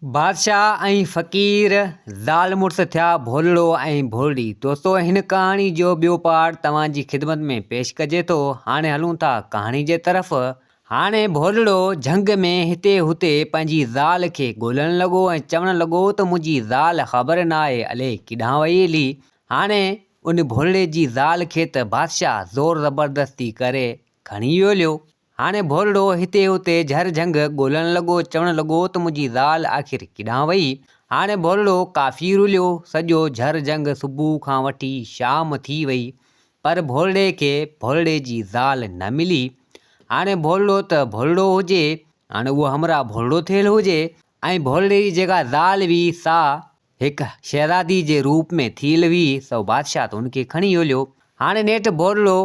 बादशाह ऐं फ़क़ीर ज़ाल मुड़ुस थिया भोलड़ो ऐं भोलड़ी। दोस्तो हिन कहाणी जो ॿियो पार्ट तव्हांजी ख़िदमत में पेश कजे थो। हाणे हलूं था कहाणी जे तरफ़। हाणे भोलड़ो झंग में हिते हुते पंहिंजी ज़ाल खे ॻोल्हण लॻो ऐं चवणु लॻो त मुंहिंजी ज़ाल ख़बर न आहे अले किॾांहुं वई हली। हाणे उन भोलड़े जी ज़ाल खे त बादशाह ज़ोर ज़बरदस्ती करे खणी वियो। हाणे भोलड़ो हिते हुते झर झंग ॻोल्हण लॻो, चवणु लॻो त मुंहिंजी ज़ाल आख़िर किॾांहुं वई। हाणे भोलड़ो काफ़ी रुलियो, सॼो झर झंग सुबुह खां वठी शाम थी वई, पर भोलड़े खे भोलड़े जी ज़ाल न मिली। हाणे भोलड़ो त भोलड़ो हुजे, हाणे उहो हमरा भोलड़ो थियल हुजे ऐं भोलड़े जी जेका ज़ाल हुई सा हिकु शहज़ादी जे रूप में थियल हुई, सो बादशाह त उनखे खणी हलियो। हाणे नेठि भोलड़ो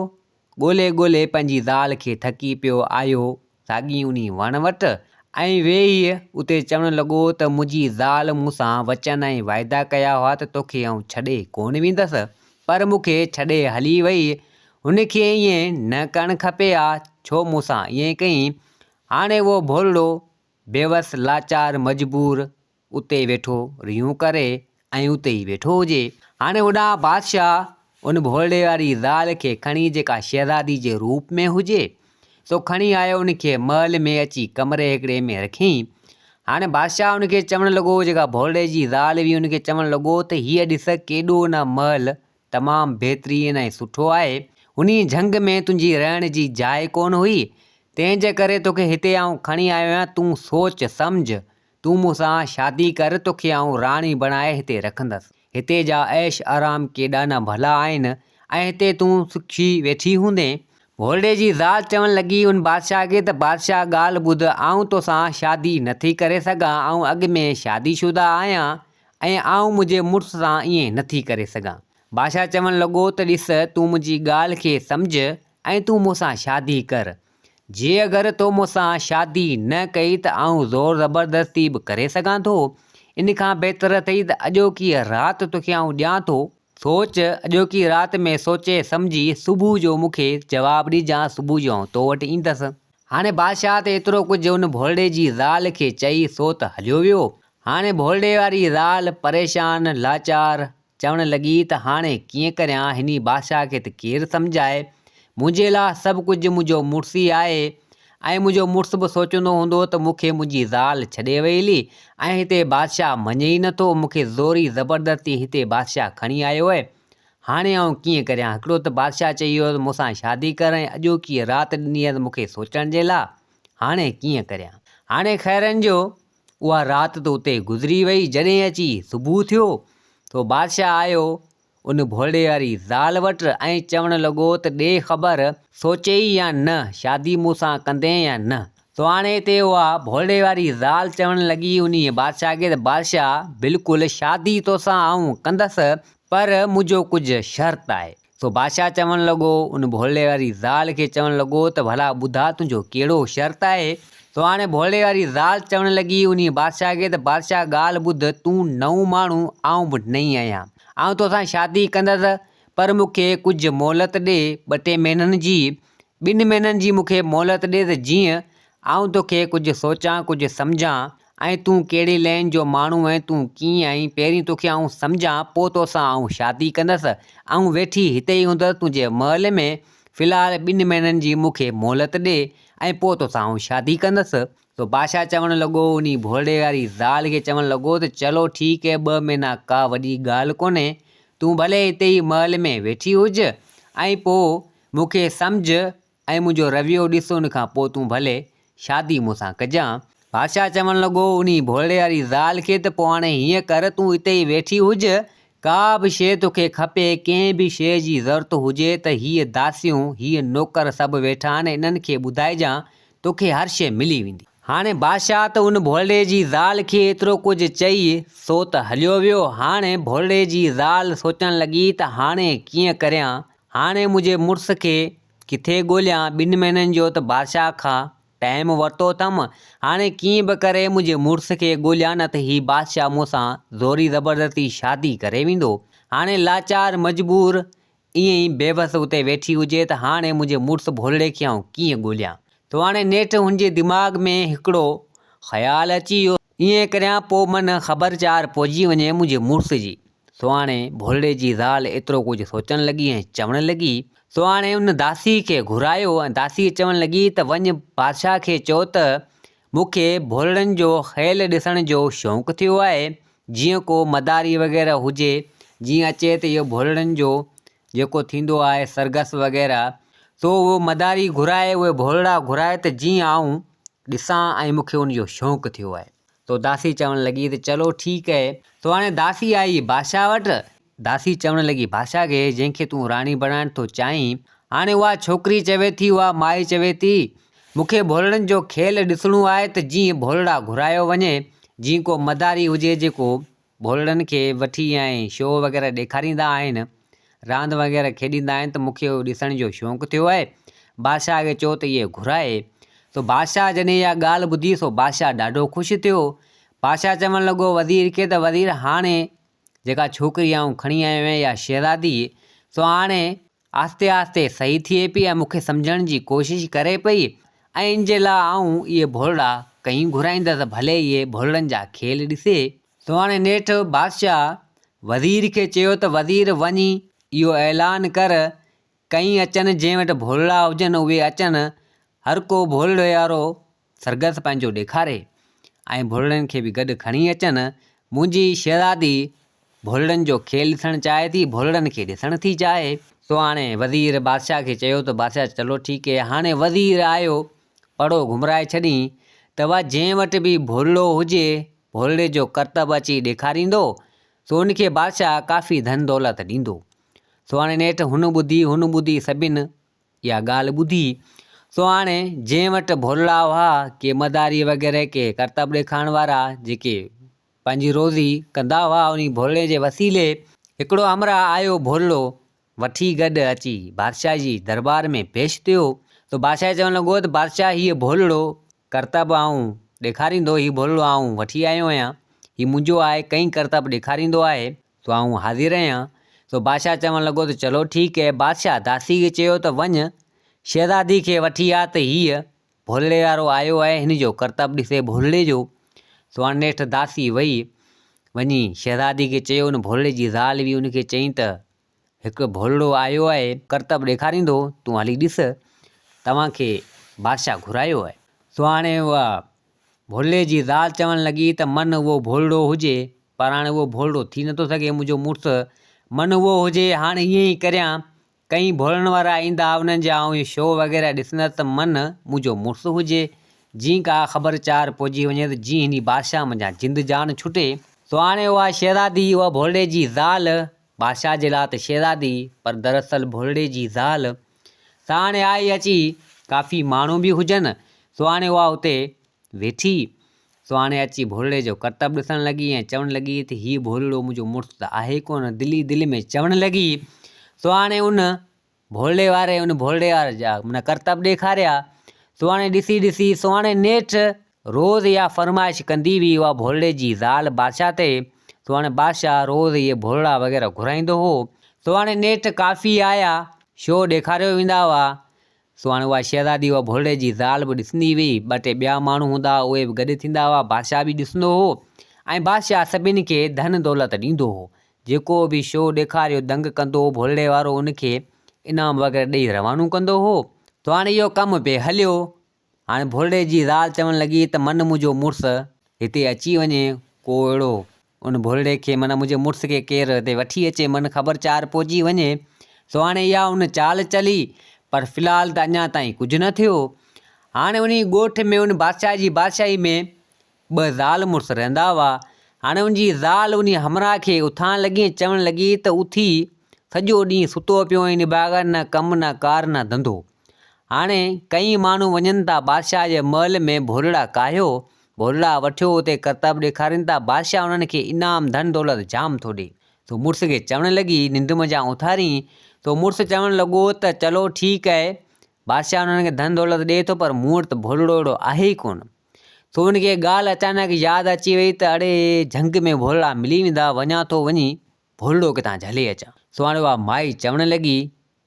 ॻोल्हे ॻोल्हे पंहिंजी ज़ाल खे थकी पियो आयो साॻी उन वण वटि ऐं वेही उते चवणु लॻो त मुंहिंजी ज़ाल मूंसां वचन ऐं वाइदा कया हुआ त तोखे आउं छॾे कोन वेंदसि, पर मूंखे छॾे हली वई। हुनखे ईअं न करणु खपे हा, छो मूंसां ईअं कई। हाणे उहो भोलड़ो बेवस लाचार मजबूर उते वेठो रियूं करे ऐं उते ई वेठो हुजे। हाणे होॾां बादशाह उन भोलड़े वारी ज़ाल खे खणी, जेका शहज़ादी जे रूप में हुजे, सो खणी आयो उनखे महल में अची कमरे हिकिड़े में रखियईं। हाणे बादशाह उनखे चवणु लॻो, जेका भोलड़े जी ज़ाल हुई उनखे चवणु लॻो त हीअ ॾिस केॾो न महल तमामु बहितरीन ऐं सुठो आहे। उन झंग में तुंहिंजी रहण जी जाइ कोन हुई, तंहिंजे करे तोखे हिते आउं खणी आयो आहियां। तूं सोच सम्झ, तूं मूंसां शादी कर, तोखे आउं राणी बणाए हिते रखंदसि। हिते जा ऐश आराम केॾा न भला आहिनि ऐं हिते तूं सुखी वेठी हूंदे। भोलड़े जी ज़ाल चवणु लॻी उन बादशाह खे त बादशाह ॻाल्हि ॿुध, आउं तोसां शादी नथी करे सघां, आउं अॻु में शादीशुदा आहियां ऐं आउं मुंहिंजे मुड़ुस सां ईअं नथी करे सघां। बादशाह चवणु लॻो त ॾिस, तूं मुंहिंजी ॻाल्हि खे सम्झ ऐं तूं मूंसां शादी कर। जे अगरि तो मूंसां शादी न कई त आउं ज़ोर ज़बरदस्ती बि करे सघां थो। इन खां बहितर अथई त अॼोकी राति तोखे आउं ॾियां थो। सोच, अॼोकी राति में सोचे सम्झी सुबुह जो मूंखे जवाबु ॾिजां, सुबुह जो आउं तो वटि ईंदसि। हाणे बादशाह त एतिरो कुझु उन भोलड़े जी ज़ाल खे चई सो त हलियो वियो। हाणे भोलड़े वारी ज़ाल परेशान लाचार चवणु लॻी त हाणे कीअं करियां, हिन बादशाह खे त केरु सम्झाए। मुंहिंजे लाइ सभु कुझु मुंहिंजो मुड़ुस ई आहे ऐं मुंहिंजो मुड़ुस बि सोचंदो हूंदो त मूंखे मुंहिंजी ज़ाल छॾे वई हली ऐं हिते बादशाह मञे ई नथो, मूंखे ज़ोरी ज़बरदस्ती हिते बादशाह खणी आयो आहे। हाणे आउं कीअं करियां। हिकिड़ो त बादशाह चई वियो त मूंसां शादी कर ऐं अॼोकी राति ॾिनी आहे मूंखे सोचण जे लाइ, हाणे कीअं करियां। हाणे ख़ैरनि जो उहा राति त उते गुज़री वई। जॾहिं अची सुबुह थियो तो बादशाह आयो उन भोलड़े वारी ज़ाल वटि ऐं चवणु लॻो त ॾे ख़बर, सोचे ई या न, शादी मूंसां कंदे या न। तो हाणे हिते उहा भोलड़े वारी ज़ाल चवणु लॻी उन बादशाह खे त बादशाह बिल्कुलु शादी तोसां आउं कंदसि, पर मुंहिंजो कुझु शर्त आहे। सो बादशाह चवणु लॻो, उन भोलड़े वारी ज़ाल खे चवणु लॻो त भला ॿुधा तुंहिंजो कहिड़ो शर्त आहे। तो हाणे भोलड़े वारी ज़ाल चवणु लॻी उन बादशाह खे त बादशाह ॻाल्हि ॿुध, तूं नओं माण्हू, आउं बि नई आहियां, आउं तोसां शादी कंदसि, पर मूंखे कुझु मोहलत ॾे, 2-3 महीननि जी, 2 महीननि जी मूंखे मोहलत ॾे त जीअं आउं तोखे कुझु सोचां, कुझु सम्झां ऐं तूं कहिड़ी लाइन जो माण्हू आहे, तूं कीअं आहीं, पहिरीं तोखे आउं सम्झां, पोइ तोसां आउं शादी कंदसि। आउं वेठी हिते ई हूंदसि तुंहिंजे महल में, फ़िलहालु 2 महीननि जी मूंखे मोहलत ॾे ऐं पोइ तोसां आउं शादी कंदसि। तो बादशाह चवणु लॻो उन भोलड़े वारी ज़ाल खे चवणु लॻो त चलो ठीकु है, 2 महीना का वॾी ॻाल्हि कोन्हे, तूं भले हिते ई महल में वेठी हुज ऐं पोइ मूंखे सम्झ ऐं मुंहिंजो रवैयो ॾिस, उन खां पोइ तूं भले शादी मूंसां कजां। बादशाह चवणु लॻो उन भोलड़े वारी ज़ाल खे त पोइ हाणे हीअं कर, तूं हिते ई वेठी हुज, का बि शइ तोखे खपे, कंहिं बि शइ जी ज़रूरत हुजे त हीअ दासियूं, हीअ नौकर सभु वेठा आहिनि, इन्हनि खे ॿुधाइजां, तोखे हर शइ मिली वेंदी। हाणे बादशाह त उन भोलड़े जी ज़ाल खे एतिरो कुझु चई सो त हलियो वियो। हाणे भोलड़े जी ज़ाल सोचणु लॻी त हाणे कीअं करियां, हाणे मुंहिंजे मुड़ुस खे किथे ॻोल्हियां। 2 महीननि जो त बादशाह खां टाइम वरितो अथमि, हाणे कीअं बि करे मुंहिंजे मुड़ुस खे ॻोल्हियां, न त हीउ बादशाह मूंसां ज़ोरी ज़बरदस्ती शादी करे वेंदो। हाणे लाचार मजबूर ईअं ई बेबस उते वेठी हुजे त हाणे मुंहिंजे मुड़ुस भोलड़े खे आउं कीअं ॻोल्हियां। तो हाणे नेठि हुनजे दिमाग़ में हिकिड़ो ख़्यालु अची वियो। ईअं करियां पोइ मन ख़बरचार पहुची वञे मुंहिंजे मुड़ुस जी। सो हाणे भोलड़े जी ज़ाल एतिरो कुझु सोचणु लॻी ऐं चवणु लॻी। सो हाणे उन दासी खे घुरायो ऐं दासी चवणु लॻी त वञ बादशाह खे चओ त मूंखे भोलड़नि जो खेल ॾिसण जो शौक़ु थियो आहे। जीअं को मदारी वग़ैरह हुजे, जीअं अचे त इहो भोलड़नि जो जेको थींदो आहे सरगस वग़ैरह, सो उहो मदारी घुराए, उहे भोलड़ा घुराए त जीअं आऊं ॾिसां ऐं मूंखे उनजो शौक़ु थियो आहे। तो दासी चवणु लॻी त चलो ठीकु आहे। सो हाणे दासी आई बादशाह वटि। दासी चवणु लॻी बादशाह खे जंहिंखे तूं राणी बणाइण थो चाहीं, हाणे उहा छोकिरी चवे थी, उहा माई चवे थी मूंखे भोलड़नि जो खेल ॾिसणो आहे त जीअं भोलड़ा घुरायो वञे, जीअं को मदारी हुजे जेको भोलड़नि खे वठी ऐं शो वग़ैरह ॾेखारींदा आहिनि, रांदि वग़ैरह खेॾींदा आहिनि, त मूंखे उहो ॾिसण जो शौक़ु थियो आहे। बादशाह खे चओ त इहे घुराए। सो बादशाह जॾहिं इहा ॻाल्हि ॿुधी सो बादशाह ॾाढो ख़ुशि थियो। बादशाह चवणु लॻो वज़ीर खे त वज़ीर हाणे जेका छोकिरी आऊं खणी आयो आहियां या शहज़ादी, सो हाणे आस्ते आस्ते सही थिए पई ऐं मूंखे सम्झण जी कोशिशि करे पई, ऐं इन जे लाइ आऊं इहे भोलड़ा कहीं घुराईंदसि, भले इहे भोलड़नि जा खेल ॾिसे। सो हाणे नेठि बादशाह वज़ीर खे चयो त वज़ीर वञी इहो ऐलान कर कहीं अचनि जंहिं वटि भोलड़ा हुजनि उहे अचनि, हर को भोलड़े वारो सरगस पंहिंजो ॾेखारे ऐं भोलड़नि खे बि गॾु खणी अचनि। मुंहिंजी शहज़ादी भोलड़नि जो खेल ॾिसणु चाहे थी, भोलड़नि खे ॾिसणु थी चाहे। सो हाणे वज़ीर बादशाह खे चयो त बादशाह चलो ठीकु आहे। हाणे वज़ीर आयो, पड़ो घुमराए छॾी त उहा जंहिं वटि बि भोलड़ो हुजे, भोलड़े जो करतबु अची ॾेखारींदो, सो उनखे बादशाह काफ़ी धन दौलत ॾींदो। सो हाणे नेठि हुन ॿुधी सभिनि इहा ॻाल्हि ॿुधी। सो हाणे जंहिं वटि भोलड़ा हुआ, के मदारी वग़ैरह के करतबु ॾेखारण वारा जेके पंहिंजी रोज़ी कंदा हुआ, उन भोलड़े जे वसीले हिकिड़ो हमरा आयो भोलड़ो वठी गॾु अची बादशाह जी दरबार में पेश थियो। तो बादशाह चवणु लॻो त बादशाह हीअ भोलड़ो करतबु आऊं ॾेखारींदो, हीअ भोलड़ो आऊं वठी आयो आहियां, हीअ मुंहिंजो आहे, कई करतबु ॾेखारींदो आहे, सो आऊं हाज़िर आहियां। सो बादशाह चवणु लॻो त चलो ठीकु आहे। बादशाह दासी खे चयो त वञ शहज़ादी खे वठी आ त हीअ भोलड़े वारो आयो आहे, हिन जो करतबु ॾिसे भोलड़े जो। सो हाणे नेठि दासी वई, वञी शहज़ादी खे चयो, उन भोलड़े जी ज़ाल बि उनखे चयईं त हिकु भोलड़ो आयो आहे, करतबु ॾेखारींदो, तूं हली ॾिस, तव्हांखे बादशाह घुरायो आहे। सो हाणे उहा भोलड़े जी ज़ाल चवणु लॻी त मन उहो भोलड़ो हुजे, पर हाणे उहो भोलड़ो थी नथो सघे, मुंहिंजो मुड़ुसु मन उहो हुजे। हाणे ईअं ई करियां, कई भोलण वारा ईंदा उन्हनि जा आऊं शो वग़ैरह ॾिसंदसि त मन मुंहिंजो मुड़ुसु हुजे, जीअं का ख़बरचार पहुची वञे त जीअं हिन बादशाह मुंहिंजा जिंद जान छुटे। सो हाणे उहा शहज़ादी, उहा भोलड़े जी ज़ाल, बादशाह जे लाइ त शहज़ादी पर दरअसल भोलड़े जी ज़ाल, त हाणे आई अची काफ़ी माण्हू बि हुजनि। सो हाणे उहा उते वेठी, सो हाणे अची भोलड़े जो करतबु ॾिसणु लॻी ऐं चवणु लॻी त हीअ भोलड़ो मुंहिंजो मुड़ुसु त आहे कोन, दिलि में चवणु लॻी। सो हाणे उन भोलड़े वारे जा माना करतबु ॾेखारिया। सो हाणे ॾिसी सो हाणे नेठि रोज़ इहा फरमाइश कंदी हुई उहा भोलड़े जी ज़ाल बादशाह ते। सो हाणे बादशाह रोज़ इहे भोलड़ा वग़ैरह घुराईंदो हो। सो हाणे नेठि काफ़ी आया, शो ॾेखारियो वेंदा हुआ। सो हाणे उहा शहज़ादी, उहा भोलड़े जी ज़ाल बि ॾिसंदी हुई, ॿ टे ॿिया माण्हू हूंदा उहे बि गॾु थींदा हुआ, बादशाह बि ॾिसंदो हो ऐं बादशाह सभिनी खे धन दौलत ॾींदो हो। जेको बि शो ॾेखारियो दंग कंदो हो भोलड़े वारो, उनखे इनाम वग़ैरह ॾेई रवानो कंदो हो। तो हाणे इहो कमु पिए हलियो। हाणे भोलड़े जी ज़ाल चवणु लॻी त मन मुंहिंजो मुड़ुसु हिते अची वञे, को अहिड़ो उन भोलड़े खे माना मुंहिंजे मुड़ुस खे केरु हिते वठी अचे, मन ख़बरचार पहुची वञे। सो हाणे इहा उन चाल चली, पर फ़िलहालु त अञा ताईं कुझु न थियो। हाणे उन ॻोठ में, उन बादशाह जी बादशाही में 2 ज़ाल मुड़ुस रहंदा हुआ। हाणे उनजी ज़ाल उन हमरा खे उथारण लॻी, चवणु लॻी त उथी सॼो ॾींहुं सुतो पियो, इन बाग़नि न कमु न कार न धंधो। हाणे कई माण्हू वञनि था बादशाह जे महल में, भोलड़ा कायो, भोलड़ा वठियो, उते करतबु ॾेखारीनि था, बादशाह उन्हनि खे इनाम धन दौलत जाम थो ॾे। सो मुड़ुस खे चवणु लॻी, निंड मज़ा उथारी। तो मुड़ुसु चवणु लॻो त चलो ठीकु आहे, बादशाह उन्हनि खे धन दौलत ॾे थो, पर मूं वटि त भोलड़ो अहिड़ो आहे ई कोन। सो उनखे ॻाल्हि अचानक यादि अची वई त अड़े झंग में भोलड़ा मिली वेंदा, वञा थो वञी भोलड़ो किथां झले अचां। सो हाणे उहा माई चवणु लॻी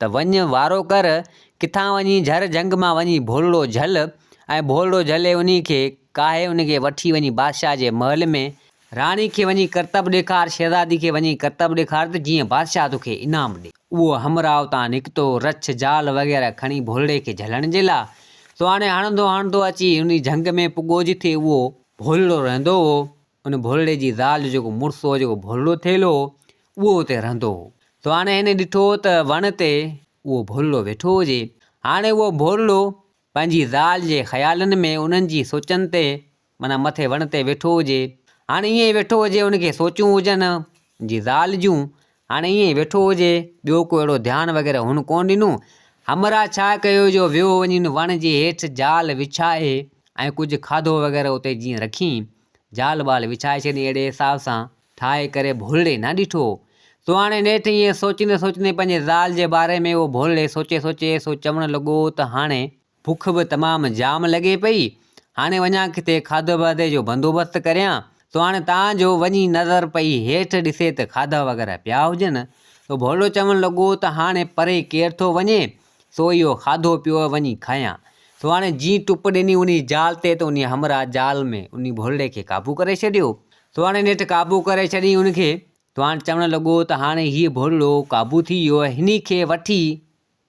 त वञ वारो कर, किथां वञी झर झंग मां वञी भोलड़ो झल, ऐं भोलड़ो झले उन खे काहे उनखे वठी वञी बादशाह जे महल में राणी खे वञी करतब ॾेखार, शहज़ादी खे वञी करतब ॾेखार त जीअं बादशाह तोखे इनाम ॾे। उहो हमराह उतां निकितो रछ जाल वग़ैरह खणी भोलड़े खे झलण जे लाइ। सो हाणे हणंदो हणंदो अची उन झंग में पुॻो जिथे उहो भोलड़ो रहंदो हो। उन भोलड़े जी ज़ाल जो जेको मुड़ुसु हो, जेको भोलड़ो थियल हो, उहो उते रहंदो हो। सो हाणे हिन ॾिठो त वण ते उहो भोलड़ो वेठो हुजे। हाणे उहो भोलड़ो पंहिंजी ज़ाल जे ख़्यालनि में उन्हनि जी सोचनि ते माना मथे वण ते वेठो हुजे। हाणे ईअं ई वेठो हुजे, उनखे सोचूं हुजनि जी ज़ाल जूं, हाणे ईअं ई वेठो हुजे, ॿियो को अहिड़ो ध्यानु वग़ैरह हुन कोन ॾिनो। हमराह छा कयो जो वियो वञी वण जे हेठि जाल विछाए ऐं कुझु खाधो वग़ैरह उते जीअं रखी जाल बाल विछाए छॾी। अहिड़े हिसाब सां ठाहे करे भोलड़े न ॾिठो। सो हाणे नेठि ईअं सोचींदे सोचींदे पंहिंजे ज़ाल जे बारे में उहो भोलड़े सोचे सोचे सो चवणु लॻो त हाणे बुख बि तमामु जाम लॻे पई, हाणे वञा किथे खाधे वाधे जो बंदोबस्तु करियां। सो हाणे तव्हांजो वञी नज़र पई हेठि ॾिसे त खाधा वग़ैरह पिया हुजनि। सो भोलड़ो चवणु लॻो त हाणे परे केरु थो वञे, सो इहो खाधो पियो वञी खायां। सो हाणे जीअं टुप ॾिनी उन जाल ते त उन हमराह जाल में उन भोलड़े खे क़ाबू करे छॾियो। सो हाणे नेठि क़ाबू करे छॾी उनखे। सो हाणे चवणु लॻो त हाणे हीअ भोलड़ो क़ाबू थी वियो, हिन खे वठी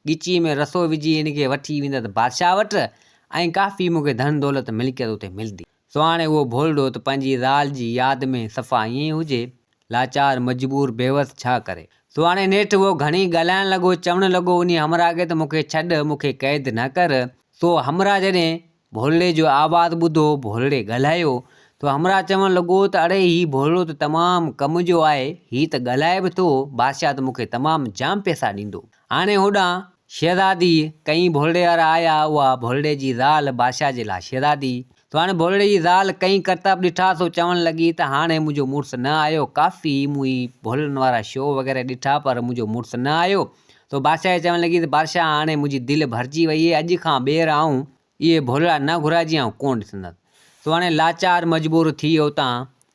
ॻिची में रसो विझी हिनखे वठी वेंदसि बादशाह वटि ऐं काफ़ी मूंखे धन दौलत मिल्कियत उते मिलंदी। सो हाणे उहो भोलड़ो त पंहिंजी ज़ाल जी यादि में सफ़ा ईअं ई हुजे, लाचार मजबूर बेवस छा करे। सो हाणे नेठि उहो घणी ॻाल्हाइणु लॻो, चवणु लॻो उन हमराह खे त मूंखे छॾ, मूंखे क़ैद न कर। सो हमराह जॾहिं भोलड़े जो आवाज़ु ॿुधो, भोलड़े ॻाल्हायो, तो हमराह चवणु लॻो त अड़े हीउ भोलड़ो त तमामु कम जो आहे, हीउ त ॻाल्हाए बि थो, बादशाह त मूंखे तमामु जाम पैसा ॾींदो। हाणे होॾां शहज़ादी कई भोलड़े वारा आया, उहा भोलड़े जी ज़ाल बादशाह जे लाइ शहज़ादी। तो हाणे भोलड़े जी ज़ाल कई करतब ॾिठा, सो चवणु लॻी त हाणे मुंहिंजो मुड़ुसु न आयो, काफ़ी मूं भोलड़नि वारा शो वग़ैरह ॾिठा पर मुंहिंजो मुड़ुसु न आयो। तो बादशाह चवणु लॻी त बादशाह हाणे मुंहिंजी दिलि भरिजी वई आहे, अॼु खां ॿेर आऊं इहे भोलड़ा न घुराइजी आऊं कोन ॾिसंदसि। सो हाणे लाचार मजबूर थी वियो, उतां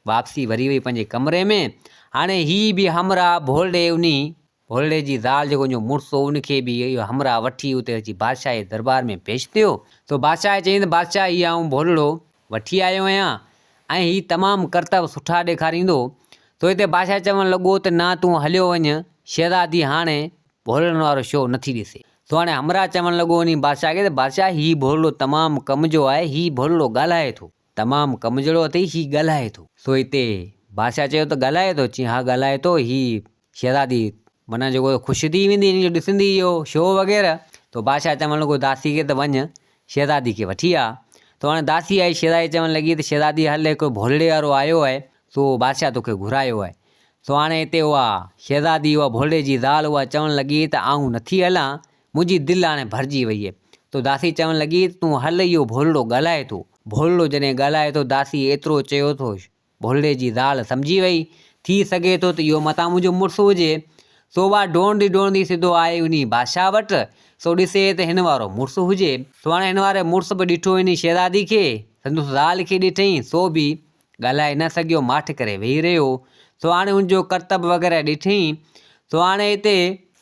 वापसी वरी वई पंहिंजे कमरे में। हाणे हीअ बि हमराह भोलड़े जी ज़ाल जेको मुंहिंजो मुड़ुसु हो उनखे बि इहो हमराह वठी उते अची बादशाह जे दरबार में पेश थियो। सो बादशाह चयईं त बादशाह हीअ आऊं भोलड़ो वठी आयो आहियां ऐं हीउ तमामु करतब सुठा ॾेखारींदो। सो हिते बादशाह चवणु लॻो त न तूं हलियो वञु, शहज़ादी हाणे भोलड़नि वारो शो नथी ॾिसे। सो हाणे हमराह चवणु लॻो उन बादशाह खे त बादशाह हीउ भोलड़ो तमामु कम जो आहे, हीउ भोलड़ो ॻाल्हाए थो, तमामु कम जहिड़ो अथई, हीउ ॻाल्हाए थो। सो हिते बादशाह चयो त ॻाल्हाए थो, चई हा ॻाल्हाए थो। हीउ शहज़ादी माना जेको ख़ुशि थी वेंदी इन जो ॾिसंदी इहो शो वग़ैरह। तो बादशाह चवणु लॻो दासी खे त वञु शहज़ादी खे वठी आ। तो हाणे दासी आई, शहज़ादी चवणु लॻी त शहज़ादी हल हिकु भोलड़े वारो आयो आहे, सो बादशाह तोखे घुरायो आहे। सो हाणे हिते उहा शहज़ादी उहा भोलड़े जी ज़ाल उहा चवणु लॻी त आऊं नथी हलां, मुंहिंजी दिलि हाणे भरिजी वई आहे। तो दासी चवणु लॻी तूं हल, इहो भोलड़ो ॻाल्हाए थो। भोलड़ो जॾहिं ॻाल्हाए थो, दासी एतिरो चयो थो भोलड़े जी ज़ाल सम्झी वई, थी सघे थो त इहो मतां मुंहिंजो मुड़ुसु हुजे। सो उहा डोंदी सिधो आहे उन बादशाह वटि, सो ॾिसे त हिन वारो मुड़ुसु हुजे। सो हाणे हिन वारे मुड़ुसु बि ॾिठो इन शहज़ादी खे, संदसि ज़ाल खे ॾिठईं, सो बि ॻाल्हाए न सघियो, माठि करे वेही रहियो। सो हाणे हुनजो करतब वग़ैरह ॾिठईं। सो हाणे हिते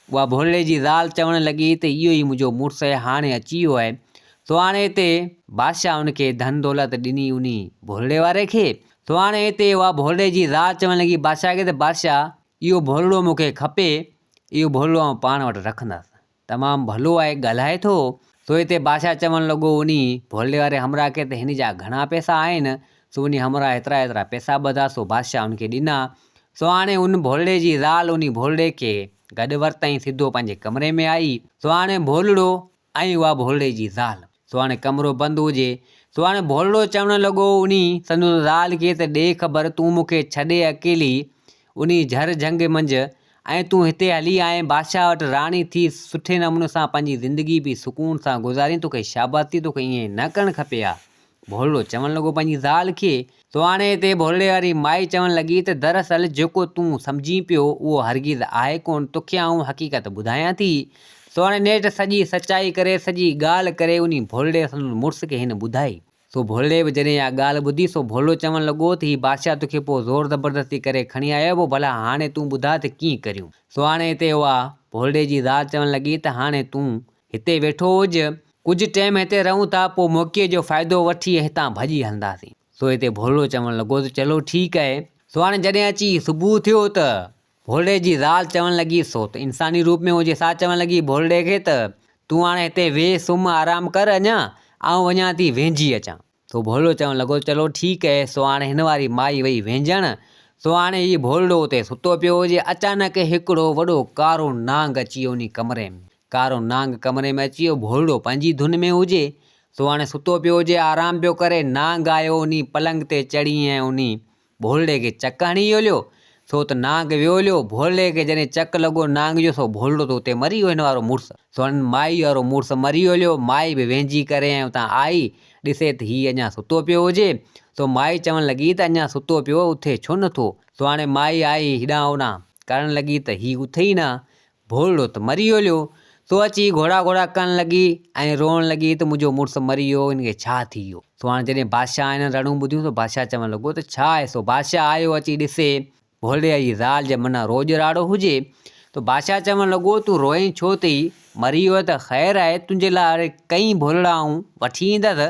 उहा भोलड़े जी ज़ाल चवणु लॻी त इहो ई मुंहिंजो मुड़ुसु आहे, हाणे अची वियो आहे। सो हाणे हिते बादशाह हुनखे धन दौलत ॾिनी उन भोलड़े वारे खे। सो हाणे हिते उहा भोलड़े जी ज़ाल चवणु लॻी बादशाह खे त बादशाह इहो भोलड़ो मूंखे खपे, इहो भोलड़ो आउं पाण वटि रखंदसि, तमामु भलो आहे, ॻाल्हाए थो। सो हिते बादशाह चवणु लॻो उन भोलड़े वारे हमराह खे त हिन जा घणा पैसा आहिनि। सो उन हमराह एतिरा पैसा ॿधा, सो बादशाह हुनखे ॾिना। सो हाणे उन भोलड़े जी ज़ाल उन भोलड़े खे गॾु वरितईं, सिधो पंहिंजे कमरे में आई। सो हाणे भोलड़ो ऐं उहा भोलड़े जी ज़ाल, सो हाणे कमिरो बंदि हुजे। सो हाणे भोलड़ो चवणु लॻो उन संदसि ज़ाल खे त ॾे ख़बर, तूं मूंखे छॾे अकेली उन झर झंग मंझि ऐं तूं हिते हली आएं बादशाह वटि राणी थी, सुठे नमूने सां पंहिंजी ज़िंदगी बि सुकून सां गुज़ारी, तोखे शाबाशी, तोखे ईअं न करणु खपे हा। भोलड़ो चवणु लॻो पंहिंजी ज़ाल खे। सो हाणे हिते भोलड़े वारी माई चवणु लॻी त दरअसल जेको तूं सम्झी पियो उहो हरगिज़ आहे कोन, तोखे आऊं हक़ीक़त ॿुधायां थी। सो हाणे नेठि सॼी सचाई करे, सॼी ॻाल्हि करे उन भोलड़े मुड़ुस खे हिन ॿुधाई। सो भोलड़े बि जॾहिं इहा ॻाल्हि ॿुधी, सो भोलड़ो चवणु लॻो त हीउ बादशाह तोखे पोइ ज़ोर ज़बरदस्ती करे खणी आयो, पोइ भला हाणे तूं ॿुधा त कीअं करियूं। सो हाणे हिते उहा भोलड़े जी ज़ाल चवणु लॻी त हाणे तूं हिते वेठो हुज, कुछ टाइम हिते रहूं था, पोइ मौक़े जो फ़ाइदो वठी हितां भॼी हलंदासीं। सो हिते भोलो चवणु लॻो त चलो ठीकु आहे। सो हाणे जॾहिं अची सुबुह थियो त भोले जी ज़ाल चवणु लॻी, सो त इंसानी रूप में हुजे, सा चवणु लॻी भोले खे त तूं हाणे हिते वेह, सुम्ह, आराम कर, अञा आउं वञा थी वेंझी अचां। सो भोलो चवणु लॻो चलो ठीकु आहे। सो हाणे हिन वारी माई वई वेंझणु। सो हाणे हीउ भोलो हुते सुतो पियो हुजे, अचानक हिकिड़ो वॾो कारो नांग अची वियो उन कमरे में। कारो नांग कमरे में अची वियो, भोलो पंहिंजी धुन में हुजे। सो हाणे सुतो पियो हुजे, आराम पियो करे, नांग आयो उन पलंग ते चढ़ी ऐं उन भोले खे चक हणी वियो। सो त नांग वियो, भोले खे जॾहिं चक लॻो नांग जो, सो भोलो त उते मरी वियो, हिन वारो मुड़ुसु। सो हाणे माई वारो मुड़ुसु मरी वियो। माई बि वेंझी करे ऐं उतां आई, ॾिसे त हीउ अञा सुतो पियो हुजे। सो माई चवणु लॻी त अञा सुतो पियो, उथे छो नथो। सो हाणे माई आई हिॾां होॾां करणु लॻी त हीउ उथे ई न, भोलो त मरी वियो। सो अची घोड़ा घोड़ा करणु लॻी ऐं रोअणु लॻी त मुंहिंजो मुड़ुसु मरी वियो, हिनखे छा थी वियो। सो हाणे जॾहिं बादशाह हिन रड़ियूं ॿुधियूं, त बादशाह चवणु लॻो त छा आहे। सो बादशाह आयो, अची ॾिसे भोले जी ज़ाल जे मन रोज़ हुजे। तो बादशाह चवणु लॻो तूं रोईं छो थी, मरी वियो त ख़ैरु आहे, तुंहिंजे लाइ अड़े कई भोलड़ा आऊं वठी ईंदसि,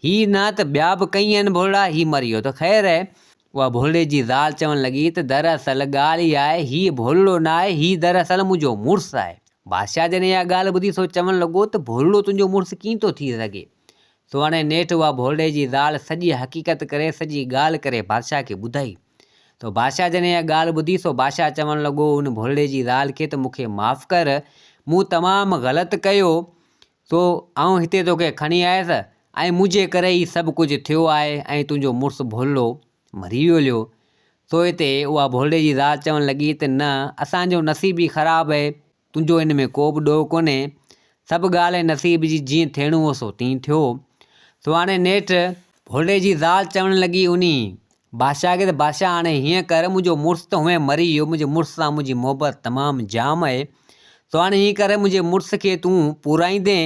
हीउ न त ॿिया बि कई आहिनि भोलड़ा, हीउ मरी वियो त ख़ैरु आहे। उहा भोले जी ज़ाल चवणु लॻी त दरअसल ॻाल्हि इहा आहे, हीउ भोलो न आहे, हीउ दरअसल मुंहिंजो मुड़ुसु आहे। बादशाह जॾहिं इहा ॻाल्हि ॿुधी, सो चवणु लॻो त भोलो तुंहिंजो मुड़ुसु कीअं थो थी सघे। सो हाणे नेठि उहा भोले जी ज़ाल सॼी हक़ीक़त करे, सॼी ॻाल्हि करे बादशाह खे ॿुधाई। तो बादशाह जॾहिं इहा ॻाल्हि ॿुधी, सो बादशाह चवणु लॻो उन भोले जी ज़ाल खे त मूंखे माफ़ु कर, मूं तमामु ग़लति कयो। सो आउं हिते तोखे खणी आयुसि ऐं मुंहिंजे करे ई सभु कुझु थियो आहे ऐं तुंहिंजो मुड़ुसु भोलो मरी वियो। सो हिते उहा भोले जी ज़ाल चवणु लॻी त न, असांजो नसीब ई ख़राबु आहे, तुंहिंजो हिन में को बि ॾोह कोन्हे, सभु ॻाल्हि नसीब जी, जीअं थियणो हो सो तीअं थियो। सो हाणे नेठि भोले जी ज़ाल चवणु लॻी उन बादशाह खे त बादशाह हाणे हीअं कर, मुंहिंजो मुड़ुसु त हुअं मरी वियो, मुंहिंजे मुड़ुस सां मुंहिंजी मोहबत तमामु जाम आहे। सो हाणे हीअं कर, मुंहिंजे मुड़ुस खे तूं पूराईंदे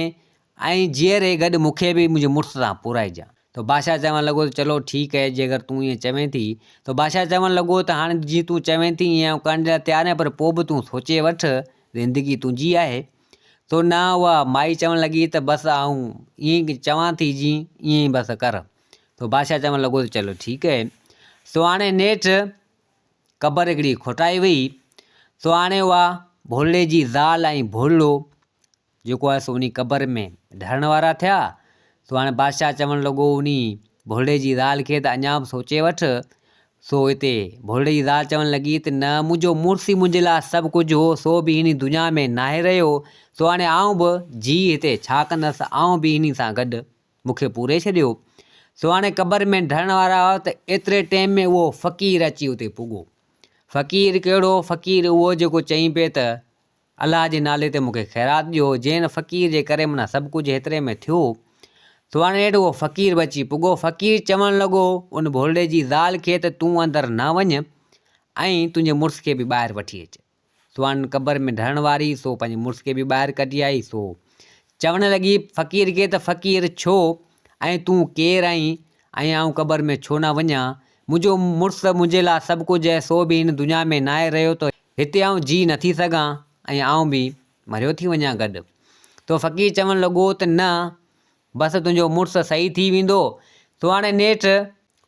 ऐं जीअरे गॾु मूंखे बि मुंहिंजे मुड़ुस सां पूराइजां। तो बादशाह चवणु लॻो त चलो ठीकु आहे, जेकर तूं ईअं चवें थी। तो बादशाह चवणु लॻो त हाणे जीअं तूं चवें थी ईअं करण लाइ तयारु आहियां, पर पोइ बि तूं सोचे वठि, ज़िंदगी तुंहिंजी आहे। तो न, उहा माई चवणु लॻी त बसि आऊं ईअं चवां थी जीअं ईअं ई बसि कर। तो बादशाह चवणु लॻो त चलो ठीकु आहे। सो हाणे नेठि क़बर हिकिड़ी खोटाई वई। सो हाणे उहा भोले जी ज़ाल ऐं भोलो जेको आहे सो उन क़बर में ढरण वारा थिया। सो हाणे बादशाह चवणु लॻो उन भोले जी ज़ाल खे त अञा बि सोचे वठि। सो हिते भोले जी ज़ाल चवणु लॻी त न, मुंहिंजो मुड़ुसु ई मुंहिंजे लाइ सभु कुझु हो, सो बि हिन दुनिया में नाहे रहियो। सो हाणे आऊं बि जी हिते छा कंदसि, आऊं बि हिन सां गॾु, मूंखे पूरे छॾियो। सो हाणे क़बर में ढरण वारा हुआ त एतिरे टाइम में उहो फ़क़ीर अची उते पुॻो। फ़क़ीर कहिड़ो फ़क़ीर, उहो जेको चईं पिए त अलाह जे नाले ते मूंखे ख़ैरात ॾियो, जंहिं फ़क़ीर जे करे माना सभु कुझु हेतिरे में थियो। सो हाणे हेठि उहो फ़क़ीर बि अची पुॻो। फ़क़ीर चवणु लॻो उन भोले जी ज़ाल खे त तूं अंदरि न वञ ऐं तुंहिंजे मुड़ुस खे बि ॿाहिरि वठी अचु। सो हाणे क़बर में ढरण वारी सो पंहिंजे मुड़ुस खे बि ॿाहिरि कढी आई। सो चवणु लॻी फ़क़ीर खे त फ़क़ीर छो, ऐं तूं केरु आहीं ऐं आऊं क़बर में छो न वञा, मुंहिंजो मुड़ुसु मुंहिंजे लाइ सभु कुझु आहे, सो बि हिन दुनिया में नाहे रहियो, त हिते आऊं जी नथी सघां ऐं आऊं बि मरियो थी वञा गॾु। तो फ़क़ीर चवणु लॻो त न, बसि तुंहिंजो मुड़ुसु सही थी वेंदो। सो हाणे नेठि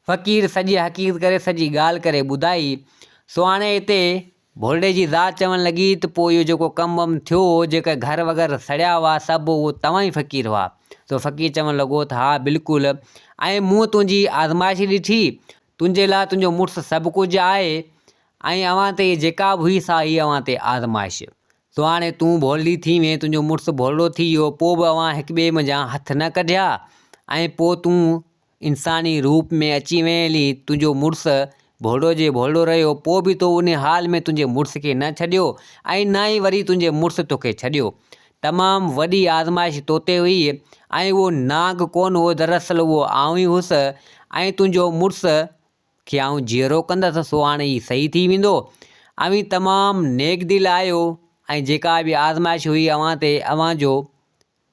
फ़क़ीर सॼी हक़ीक़त करे, सॼी ॻाल्हि करे ॿुधाई। सो हाणे हिते भोले जी ज़ाल चवणु लॻी त पोइ इहो जेको कमु वमु थियो, जेके घर वग़ैरह सड़िया हुआ सभु, उहो तव्हां ई फ़क़ीर हुआ। तो फ़क़ीर चवणु लॻो त हा बिल्कुलु, ऐं मूं तुंहिंजी आज़माइश ॾिठी, तुंहिंजे लाइ तुंहिंजो मुड़ुसु सभु कुझु आहे ऐं अव्हां ते जेका बि हुई सा ई अव्हां ते आज़माइश। सो हाणे तूं भोली थी वएं, तुंहिंजो मुड़ुसु भोलो थी वियो, पोइ बि अव्हां हिक ॿिए में जा हथ न कढिया ऐं पोइ तूं इंसानी रूप में अची वएं हली, तुंहिंजो मुड़ुसु भोलो जे भोलो रहियो, पोइ बि तो उन हाल में तुंहिंजे मुड़ुस खे न छॾियो ऐं न ई वरी तुंहिंजे मुड़ुसु तोखे छॾियो। तमामु वॾी आज़माइश तो ते हुई ऐं उहो नाग कोन हो, दरअसल उहो आऊं ई हुउसि ऐं तुंहिंजो मुड़ुसु खे आऊं जीअरो कंदसि। सो हाणे ई सही थी वेंदो। अवी तमामु नेक दिलि आहियो ऐं जेका बि आज़माइश हुई अव्हां ते, अव्हां जो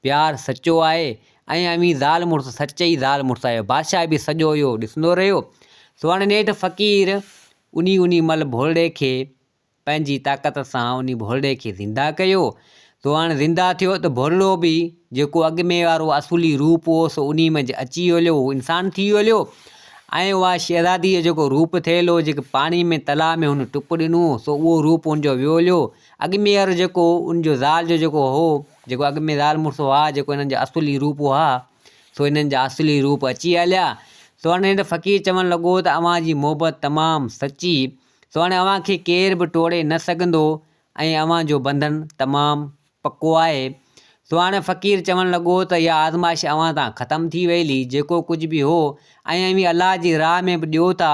प्यारु सचो आहे ऐं अवी ज़ाल मुड़ुसु सचई ज़ाल मुड़ुसु आहियो। बादशाह बि सॼो इहो ॾिसंदो रहियो। सो हाणे नेठि फ़क़ीर उन महिल भोले खे पंहिंजी ताक़त सां उन भोले खे ज़िंदा कयो। सो हाणे ज़िंदा थियो त भोलो बि जेको अॻु में वारो असुली रूप हो सो उन में अची वियो, इंसानु थी वियो। ऐं उहा शहज़ादी जो जेको रूप थियल हो, जेको पाणी में तलाउ में हुन टुप ॾिनो सो उहो रूप हुनजो वियो हलियो। अॻु में वारो जेको उनजो ज़ाल जो जेको हो, जेको अॻु में ज़ाल मुड़ुसु हुआ, जेको हिननि जा असुली रूप हुआ, सो हिननि जा असुली रूप अची हलिया। सो हाणे हिन फ़क़ीर चवणु लॻो त अव्हां जी मोहबत तमामु सची, सो हाणे अव्हां खे केरु बि टोड़े न सघंदो ऐं अव्हां जो बंधन तमामु पको आहे। सो हाणे फ़क़ीर चवणु लॻो त इहा आज़माइश अव्हां तां ख़तमु थी वई, जेको कुझु बि हो ऐं अलाह जी राह में बि ॾियो था,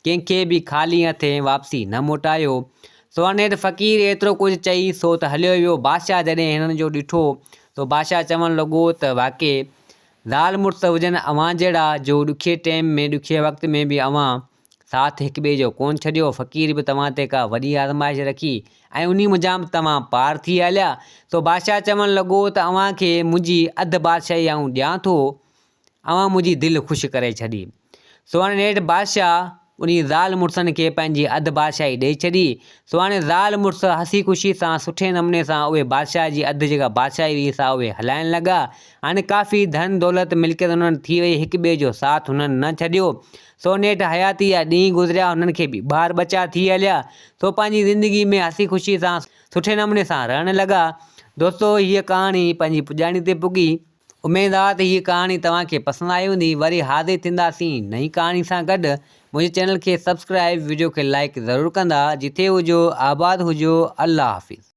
कंहिंखे बि ख़ाली हथे वापसी न मोटायो। सो हाणे फ़क़ीर एतिरो कुझु चई सो त हलियो वियो। बादशाह जॾहिं हिननि जो ॾिठो तो बादशाह चवणु लॻो त वाक़ई ज़ाल मुड़ुसु हुजनि अव्हां जहिड़ा, जो ॾुखे टाइम में ॾुखे वक़्त में बि अव्हां साथ हिक ॿिए जो कोन छॾियो। फ़क़ीर बि तव्हां ते का वॾी आज़माइश रखी ऐं उन मुंझां तव्हां पार थी हलिया। सो बादशाह चवणु लॻो त अव्हां खे मुंहिंजी अधु बादशाही आऊं ॾियां थो, अव्हां मुंहिंजी दिलि ख़ुशि करे छॾी। सो हाणे नेठि बादशाह उन ज़ाल मुड़ुसनि खे पंहिंजी अधु बादशाही ॾेई छॾी। सो हाणे ज़ाल मुड़ुसु हसी ख़ुशी सां सुठे नमूने सां उहे बादशाह जी अधु जेका बादशाही हुई सा उहे हलाइण लॻा। हाणे काफ़ी धन दौलत मिल्कियत हुननि थी वई, हिक ॿिए जो साथ हुननि न छॾियो। सो नेठि हयाती जा ॾींहं गुज़रिया, हुननि खे बि ॿार बचा थी हलिया। सो पंहिंजी ज़िंदगी में हसी ख़ुशी सां सुठे नमूने सां रहण लॻा। दोस्तो, हीअ कहाणी पंहिंजी पुॼाणी ते पुगी। उमेदु आहे त हीअ कहाणी तव्हांखे पसंदि आई हूंदी। वरी हाज़िर थींदासीं नई कहाणी सां गॾु। मुंहिंजे चैनल खे सब्सक्राइब, वीडियो खे लाइक ज़रूरु कंदा। जिथे हुजो आबाद हुजो। अल्लाह हाफ़िज़।